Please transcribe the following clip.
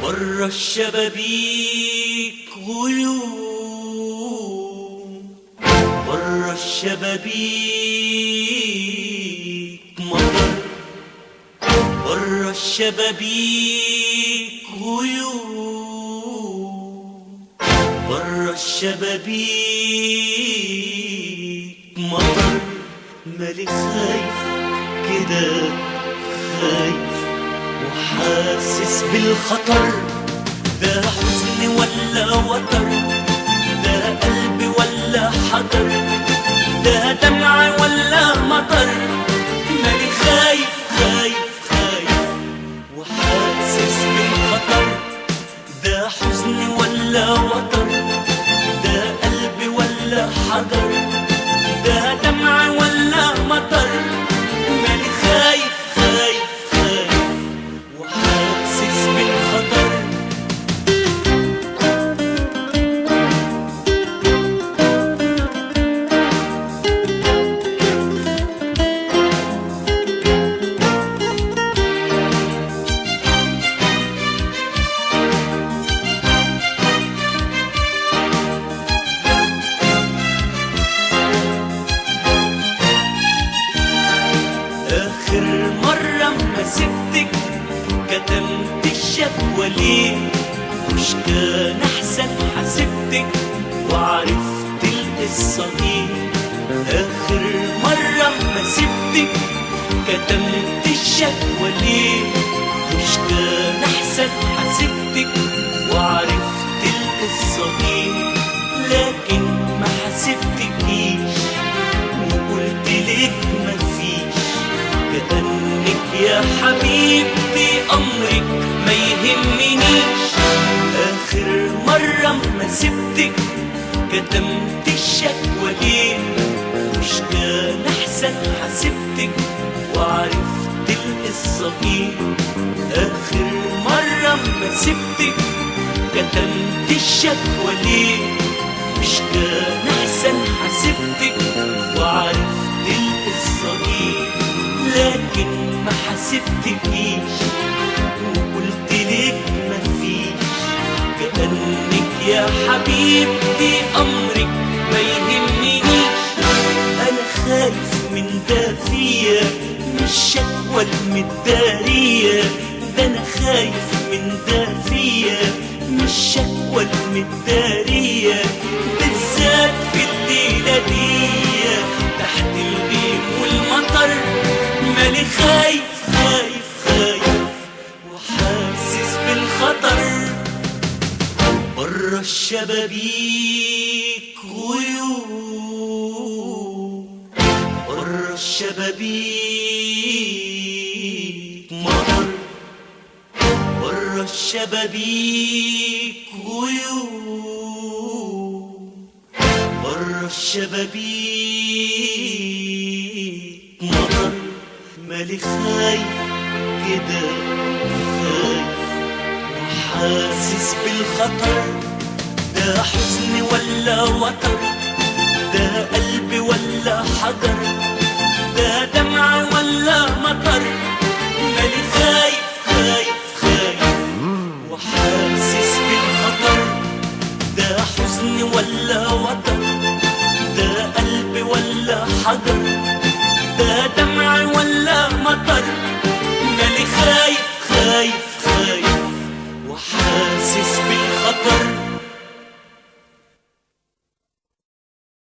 برا الشبابيك غيوم، برا الشبابيك مطر، برا الشبابيك غيوم، برا الشبابيك مطر. مالي خايف كده، خايف وحاسس بالخطر. ده حزن ولا وتر، ده قلب ولا حجر، ده دمع ولا مطر. مالي خايف خايف خايف وحاسس بالخطر. ده حزن ولا وتر، ده قلب ولا حجر، ده دمع ولا مطر. مالي خايف خايف خايف وحاسس بالخطر. آخر مرة ما سبتك كتمت الشكوى ليه؟ مش كان أحسن حسبتك وعرفت القصة دي؟ آخر مرة ما سبتك كتمت الشكوى ليه؟ مش كان أحسن حسبتك وعرفت القصة دي؟ لكن ما حسبتكيش وقلت لك مفيش، كأنك يا حبيبتي أمرك ما يهمنيش. آخر مرة ما سبتك كتمت الشكوى ليه؟ مش كان أحسن حسبتك وعرفت القصة دي؟ آخر مرة ما سبتك كتمت الشكوى ليه؟ مش كان أحسن حسبتك وعرفت القصة دي؟ لكن ما حسبتكيش وقلت لك مفيش، كأنك يا حبيبتي أمرك ما يهمنيش. أنا خايف من ده فيا، مش شكوى المدارية. ده أنا خايف من ده فيا، مش شكوى المدارية. بالذات في الليلة دي تحت الغيم والمطر. مالي خايف خايف خايف وحاسس بالخطر. برا الشبابيك غيوم، برا الشبابيك مطر، برا الشبابيك غيوم، برا الشبابيك مطر. مالي خايف كده، خايف وحاسس بالخطر. ده حزن ولا وتر، ده قلب ولا حجر، ده دمع ولا مطر. مالي خايف خايف خايف وحاسس بالخطر. ده حزن ولا وتر، ده قلب ولا حجر، ده دمع ولا مطر. مالي خايف خايف خايف وحاسس بالخطر.